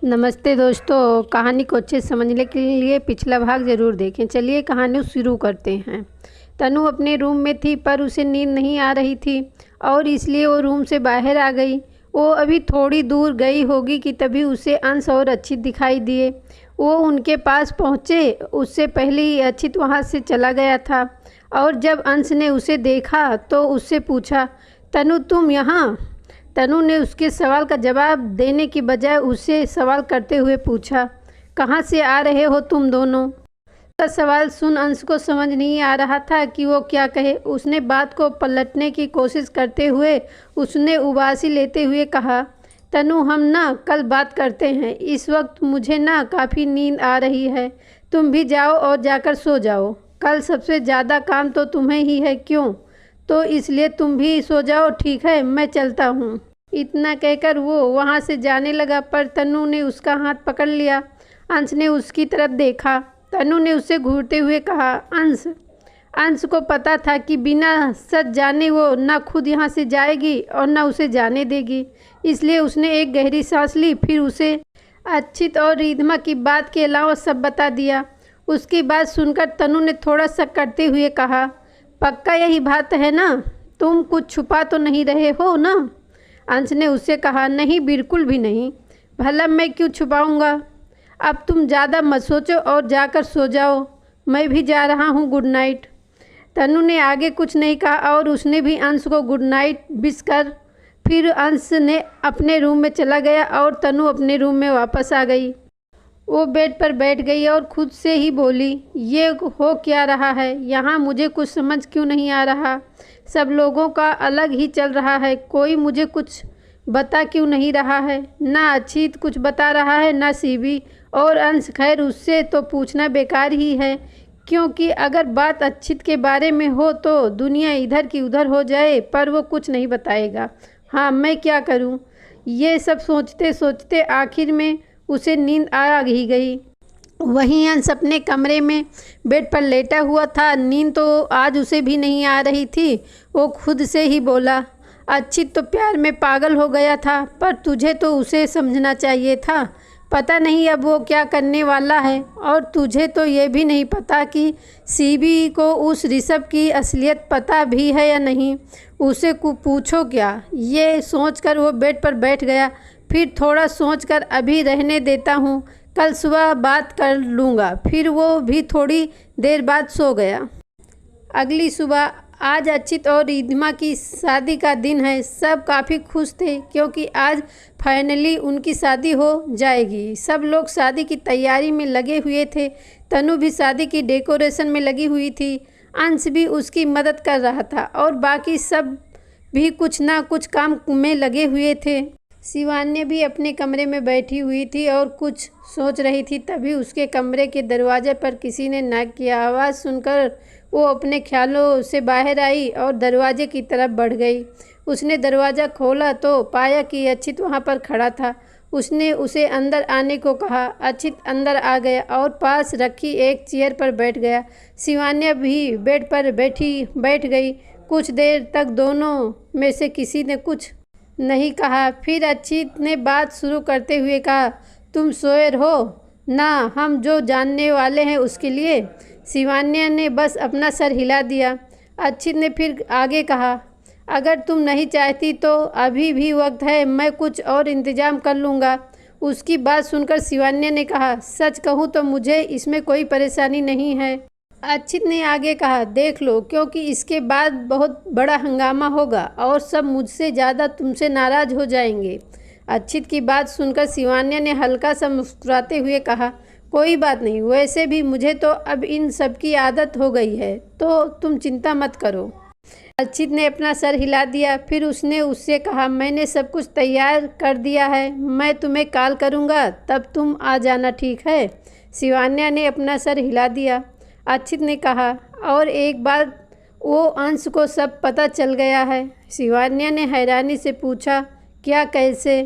नमस्ते दोस्तों, कहानी को अच्छे से समझने के लिए पिछला भाग ज़रूर देखें। चलिए कहानी शुरू करते हैं। तनु अपने रूम में थी पर उसे नींद नहीं आ रही थी और इसलिए वो रूम से बाहर आ गई। वो अभी थोड़ी दूर गई होगी कि तभी उसे अंश और अक्षित दिखाई दिए। वो उनके पास पहुँचे उससे पहले ही अक्षित वहाँ से चला गया था और जब अंश ने उसे देखा तो उससे पूछा, तनु तुम यहाँ? तनु ने उसके सवाल का जवाब देने की बजाय उसे सवाल करते हुए पूछा, कहाँ से आ रहे हो तुम दोनों? उसका सवाल सुन अंश को समझ नहीं आ रहा था कि वो क्या कहे। उसने बात को पलटने की कोशिश करते हुए उसने उबासी लेते हुए कहा, तनु हम ना कल बात करते हैं, इस वक्त मुझे ना काफ़ी नींद आ रही है। तुम भी जाओ और जाकर सो जाओ। कल सबसे ज़्यादा काम तो तुम्हें ही है, क्यों? तो इसलिए तुम भी सो जाओ, ठीक है, मैं चलता हूँ। इतना कहकर वो वहाँ से जाने लगा पर तनु ने उसका हाथ पकड़ लिया। अंश ने उसकी तरफ देखा। तनु ने उससे घूरते हुए कहा, अंश को पता था कि बिना सच जाने वो ना खुद यहाँ से जाएगी और ना उसे जाने देगी, इसलिए उसने एक गहरी सांस ली। फिर उसे अक्षित और रिधमा की बात के अलावा सब बता दिया। उसकी बात सुनकर तनु ने थोड़ा शक करते हुए कहा, पक्का यही बात है ना? तुम कुछ छुपा तो नहीं रहे हो ना? अंश ने उससे कहा, नहीं, बिल्कुल भी नहीं। भला मैं क्यों छुपाऊंगा? अब तुम ज़्यादा मत सोचो और जाकर सो जाओ, मैं भी जा रहा हूँ, गुड नाइट। तनु ने आगे कुछ नहीं कहा और उसने भी अंश को गुड नाइट विश कर फिर अंश ने अपने रूम में चला गया और तनु अपने रूम में वापस आ गई। वो बेड पर बैठ गई और खुद से ही बोली, ये हो क्या रहा है यहाँ? मुझे कुछ समझ क्यों नहीं आ रहा। सब लोगों का अलग ही चल रहा है, कोई मुझे कुछ बता क्यों नहीं रहा है? ना अक्षित कुछ बता रहा है, ना सीबी और अंश। खैर उससे तो पूछना बेकार ही है, क्योंकि अगर बात अक्षित के बारे में हो तो दुनिया इधर की उधर हो जाए, पर वो कुछ नहीं बताएगा। हाँ, मैं क्या करूँ? ये सब सोचते सोचते आखिर में उसे नींद आ ही गई। वहीं अंश अपने कमरे में बेड पर लेटा हुआ था। नींद तो आज उसे भी नहीं आ रही थी। वो खुद से ही बोला, अक्षित तो प्यार में पागल हो गया था, पर तुझे तो उसे समझना चाहिए था। पता नहीं अब वो क्या करने वाला है। और तुझे तो ये भी नहीं पता कि सीबी को उस ऋषभ की असलियत पता भी है या नहीं। उसे पूछो क्या? ये सोचकर वो बेड पर बैठ गया। फिर थोड़ा सोचकर अभी रहने देता हूँ, कल सुबह बात कर लूँगा। फिर वो भी थोड़ी देर बाद सो गया। अगली सुबह आज अक्षित और रिधमा की शादी का दिन है। सब काफ़ी खुश थे क्योंकि आज फाइनली उनकी शादी हो जाएगी। सब लोग शादी की तैयारी में लगे हुए थे। तनु भी शादी की डेकोरेशन में लगी हुई थी। अंश भी उसकी मदद कर रहा था और बाकी सब भी कुछ ना कुछ काम में लगे हुए थे। शिवान्या भी अपने कमरे में बैठी हुई थी और कुछ सोच रही थी। तभी उसके कमरे के दरवाजे पर किसी ने नॉक किया। आवाज़ सुनकर वो अपने ख्यालों से बाहर आई और दरवाजे की तरफ बढ़ गई। उसने दरवाज़ा खोला तो पाया कि अक्षित वहाँ पर खड़ा था। उसने उसे अंदर आने को कहा। अक्षित अंदर आ गया और पास रखी एक चेयर पर बैठ गया। शिवान्या भी बेड पर बैठ गई। कुछ देर तक दोनों में से किसी ने कुछ नहीं कहा। फिर अक्षित ने बात शुरू करते हुए कहा, तुम सोए हो ना, हम जो जानने वाले हैं उसके लिए। शिवान्या ने बस अपना सर हिला दिया। अक्षित ने फिर आगे कहा, अगर तुम नहीं चाहती तो अभी भी वक्त है, मैं कुछ और इंतज़ाम कर लूँगा। उसकी बात सुनकर शिवान्या ने कहा, सच कहूँ तो मुझे इसमें कोई परेशानी नहीं है। अक्षित ने आगे कहा, देख लो, क्योंकि इसके बाद बहुत बड़ा हंगामा होगा और सब मुझसे ज़्यादा तुमसे नाराज़ हो जाएंगे। अक्षित की बात सुनकर शिवान्या ने हल्का सा मुस्कुराते हुए कहा, कोई बात नहीं, वैसे भी मुझे तो अब इन सब की आदत हो गई है, तो तुम चिंता मत करो। अक्षित ने अपना सर हिला दिया। फिर उसने उससे कहा, मैंने सब कुछ तैयार कर दिया है, मैं तुम्हें कॉल करूँगा, तब तुम आ जाना, ठीक है? शिवान्या ने अपना सर हिला दिया। अक्षित ने कहा, और एक बार वो अंश को सब पता चल गया है। शिवान्या ने हैरानी से पूछा, क्या, कैसे?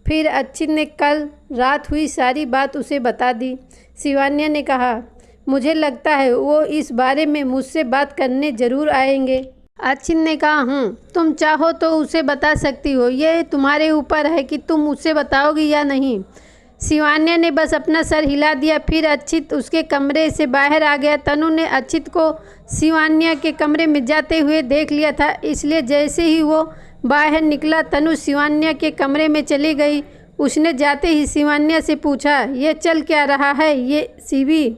फिर अक्षित ने कल रात हुई सारी बात उसे बता दी। शिवान्या ने कहा, मुझे लगता है वो इस बारे में मुझसे बात करने ज़रूर आएंगे। अक्षित ने कहा, तुम चाहो तो उसे बता सकती हो, ये तुम्हारे ऊपर है कि तुम उसे बताओगी या नहीं। शिवान्या ने बस अपना सर हिला दिया। फिर अक्षित उसके कमरे से बाहर आ गया। तनु ने अक्षित को शिवान्या के कमरे में जाते हुए देख लिया था, इसलिए जैसे ही वो बाहर निकला तनु शिवान्या के कमरे में चली गई। उसने जाते ही शिवान्या से पूछा, ये चल क्या रहा है ये शिवी?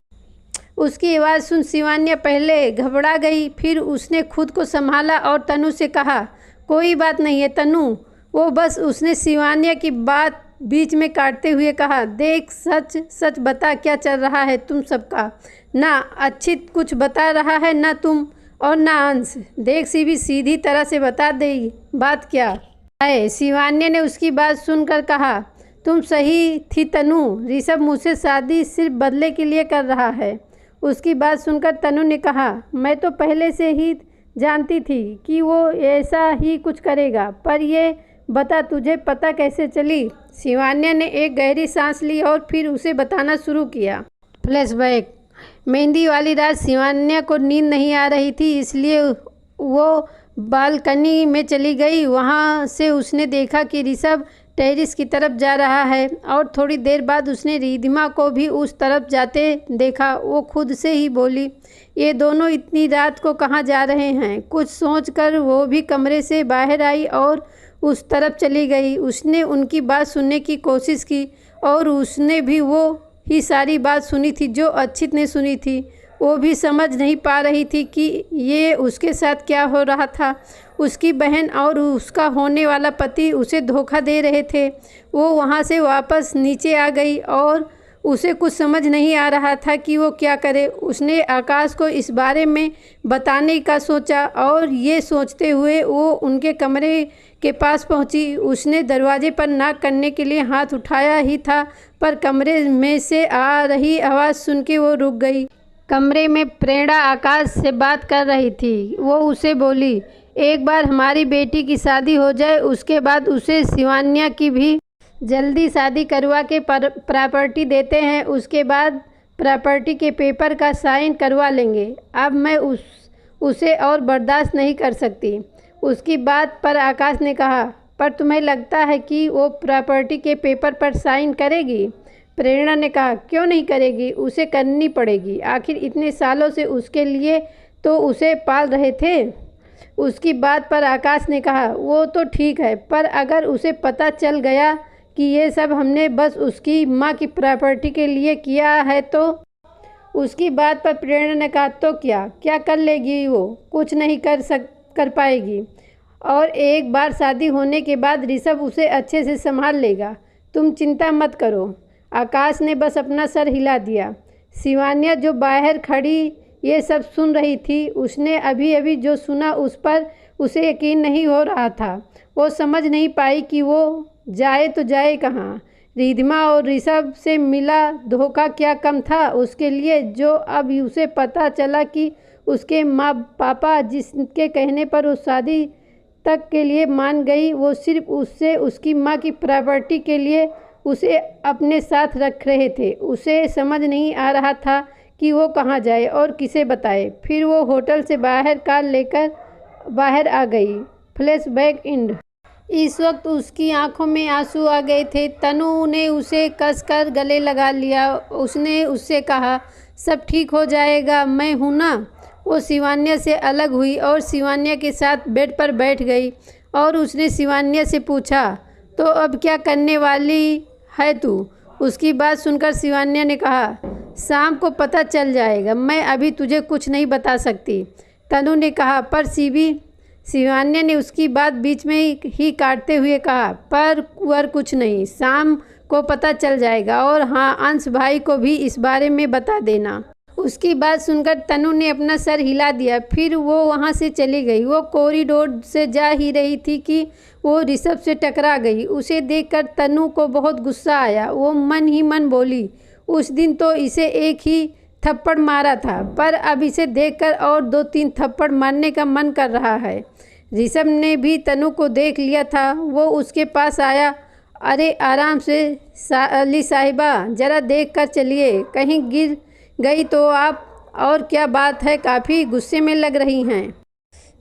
उसकी आवाज़ सुन शिवान्या पहले घबरा गई, फिर उसने खुद को संभाला और तनु से कहा, कोई बात नहीं है तनु। वो बस उसने शिवान्या की बात बीच में काटते हुए कहा, देख सच सच बता क्या चल रहा है तुम सबका। ना अक्षित कुछ बता रहा है, ना तुम और ना अंश। देख शिवी सीधी तरह से बता दे बात क्या है। शिवान्या ने उसकी बात सुनकर कहा, तुम सही थी तनु, ऋषभ मुझसे शादी सिर्फ बदले के लिए कर रहा है। उसकी बात सुनकर तनु ने कहा, मैं तो पहले से ही जानती थी कि वो ऐसा ही कुछ करेगा, पर ये बता तुझे पता कैसे चली? शिवान्या ने एक गहरी सांस ली और फिर उसे बताना शुरू किया। फ्लैशबैक। मेहंदी वाली रात शिवान्या को नींद नहीं आ रही थी, इसलिए वो बालकनी में चली गई। वहाँ से उसने देखा कि ऋषभ टेरिस की तरफ जा रहा है और थोड़ी देर बाद उसने रिधिमा को भी उस तरफ जाते देखा। वो खुद से ही बोली, ये दोनों इतनी रात को कहाँ जा रहे हैं? कुछ सोचकर वो भी कमरे से बाहर आई और उस तरफ चली गई। उसने उनकी बात सुनने की कोशिश की और उसने भी वो ही सारी बात सुनी थी जो अक्षित ने सुनी थी। वो भी समझ नहीं पा रही थी कि ये उसके साथ क्या हो रहा था। उसकी बहन और उसका होने वाला पति उसे धोखा दे रहे थे। वो वहाँ से वापस नीचे आ गई और उसे कुछ समझ नहीं आ रहा था कि वो क्या करे। उसने आकाश को इस बारे में बताने का सोचा और ये सोचते हुए वो उनके कमरे के पास पहुंची। उसने दरवाजे पर नॉक करने के लिए हाथ उठाया ही था, पर कमरे में से आ रही आवाज़ सुन के वो रुक गई। कमरे में प्रेरणा आकाश से बात कर रही थी। वो उसे बोली, एक बार हमारी बेटी की शादी हो जाए, उसके बाद उसे शिवान्या की भी जल्दी शादी करवा के प्रॉपर्टी देते हैं। उसके बाद प्रॉपर्टी के पेपर का साइन करवा लेंगे। अब मैं उसे और बर्दाश्त नहीं कर सकती। उसकी बात पर आकाश ने कहा, पर तुम्हें लगता है कि वो प्रॉपर्टी के पेपर पर साइन करेगी? प्रेरणा ने कहा, क्यों नहीं करेगी, उसे करनी पड़ेगी। आखिर इतने सालों से उसके लिए तो उसे पाल रहे थे। उसकी बात पर आकाश ने कहा, वो तो ठीक है, पर अगर उसे पता चल गया कि ये सब हमने बस उसकी माँ की प्रॉपर्टी के लिए किया है तो? उसकी बात पर प्रेरणा ने कहा, तो क्या कर लेगी वो? कुछ नहीं कर पाएगी। और एक बार शादी होने के बाद ऋषभ उसे अच्छे से संभाल लेगा, तुम चिंता मत करो। आकाश ने बस अपना सर हिला दिया। शिवान्या जो बाहर खड़ी ये सब सुन रही थी, उसने अभी अभी जो सुना उस पर उसे यकीन नहीं हो रहा था। वो समझ नहीं पाई कि वो जाए तो जाए कहाँ। रिधिमा और ऋषभ से मिला धोखा क्या कम था उसके लिए, जो अब उसे पता चला कि उसके माँ पापा जिसके कहने पर वो शादी तक के लिए मान गई, वो सिर्फ उससे उसकी माँ की प्रॉपर्टी के लिए उसे अपने साथ रख रहे थे। उसे समझ नहीं आ रहा था कि वो कहाँ जाए और किसे बताए। फिर वो होटल से बाहर कार लेकर बाहर आ गई। Flashback and. इस वक्त उसकी आंखों में आंसू आ गए थे। तनु ने उसे कसकर गले लगा लिया। उसने उससे कहा, सब ठीक हो जाएगा, मैं हूँ ना। वो शिवान्या से अलग हुई और शिवान्या के साथ बेड पर बैठ गई और उसने शिवान्या से पूछा, तो अब क्या करने वाली है तू? उसकी बात सुनकर शिवान्या ने कहा, शाम को पता चल जाएगा, मैं अभी तुझे कुछ नहीं बता सकती। तनु ने कहा, पर शिवान्या ने उसकी बात बीच में ही काटते हुए कहा, पर कुछ नहीं, शाम को पता चल जाएगा। और हाँ, अंश भाई को भी इस बारे में बता देना। उसकी बात सुनकर तनु ने अपना सर हिला दिया। फिर वो वहाँ से चली गई। वो कॉरिडोर से जा ही रही थी कि वो ऋषभ से टकरा गई। उसे देखकर तनु को बहुत गुस्सा आया। वो मन ही मन बोली, उस दिन तो इसे एक ही थप्पड़ मारा था, पर अब इसे देखकर और 2-3 थप्पड़ मारने का मन कर रहा है। ऋषभ ने भी तनु को देख लिया था। वो उसके पास आया, अरे आराम से अली साहिबा, ज़रा देख कर चलिए, कहीं गिर गई तो आप। और क्या बात है, काफ़ी गुस्से में लग रही हैं।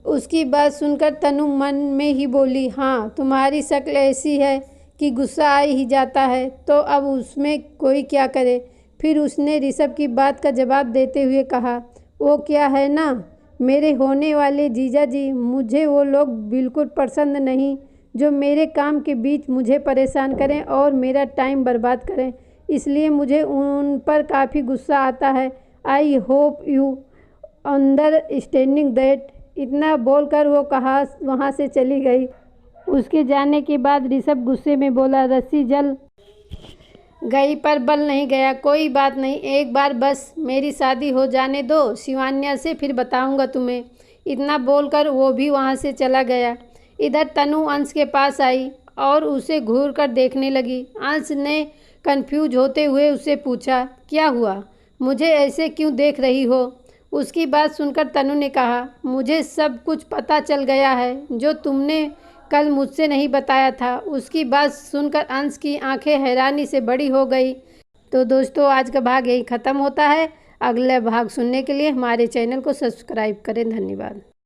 उसकी बात सुनकर तनु मन में ही बोली, हाँ, तुम्हारी शक्ल ऐसी है कि गुस्सा आ ही जाता है, तो अब उसमें कोई क्या करे। फिर उसने ऋषभ की बात का जवाब देते हुए कहा, वो क्या है ना मेरे होने वाले जीजा जी, मुझे वो लोग बिल्कुल पसंद नहीं जो मेरे काम के बीच मुझे परेशान करें और मेरा टाइम बर्बाद करें। इसलिए मुझे उन पर काफ़ी गुस्सा आता है। I hope you understanding that. इतना बोलकर वो वहाँ से चली गई। उसके जाने के बाद ऋषभ गुस्से में बोला, रस्सी जल गई पर बल नहीं गया। कोई बात नहीं, एक बार बस मेरी शादी हो जाने दो शिवान्या से, फिर बताऊंगा तुम्हें। इतना बोलकर वो भी वहाँ से चला गया। इधर तनु अंश के पास आई और उसे घूर कर देखने लगी। अंश ने कंफ्यूज होते हुए उससे पूछा, क्या हुआ, मुझे ऐसे क्यों देख रही हो। उसकी बात सुनकर तनु ने कहा, मुझे सब कुछ पता चल गया है जो तुमने कल मुझसे नहीं बताया था। उसकी बात सुनकर अंश की आंखें हैरानी से बड़ी हो गई। तो दोस्तों, आज का भाग यही ख़त्म होता है। अगला भाग सुनने के लिए हमारे चैनल को सब्सक्राइब करें। धन्यवाद।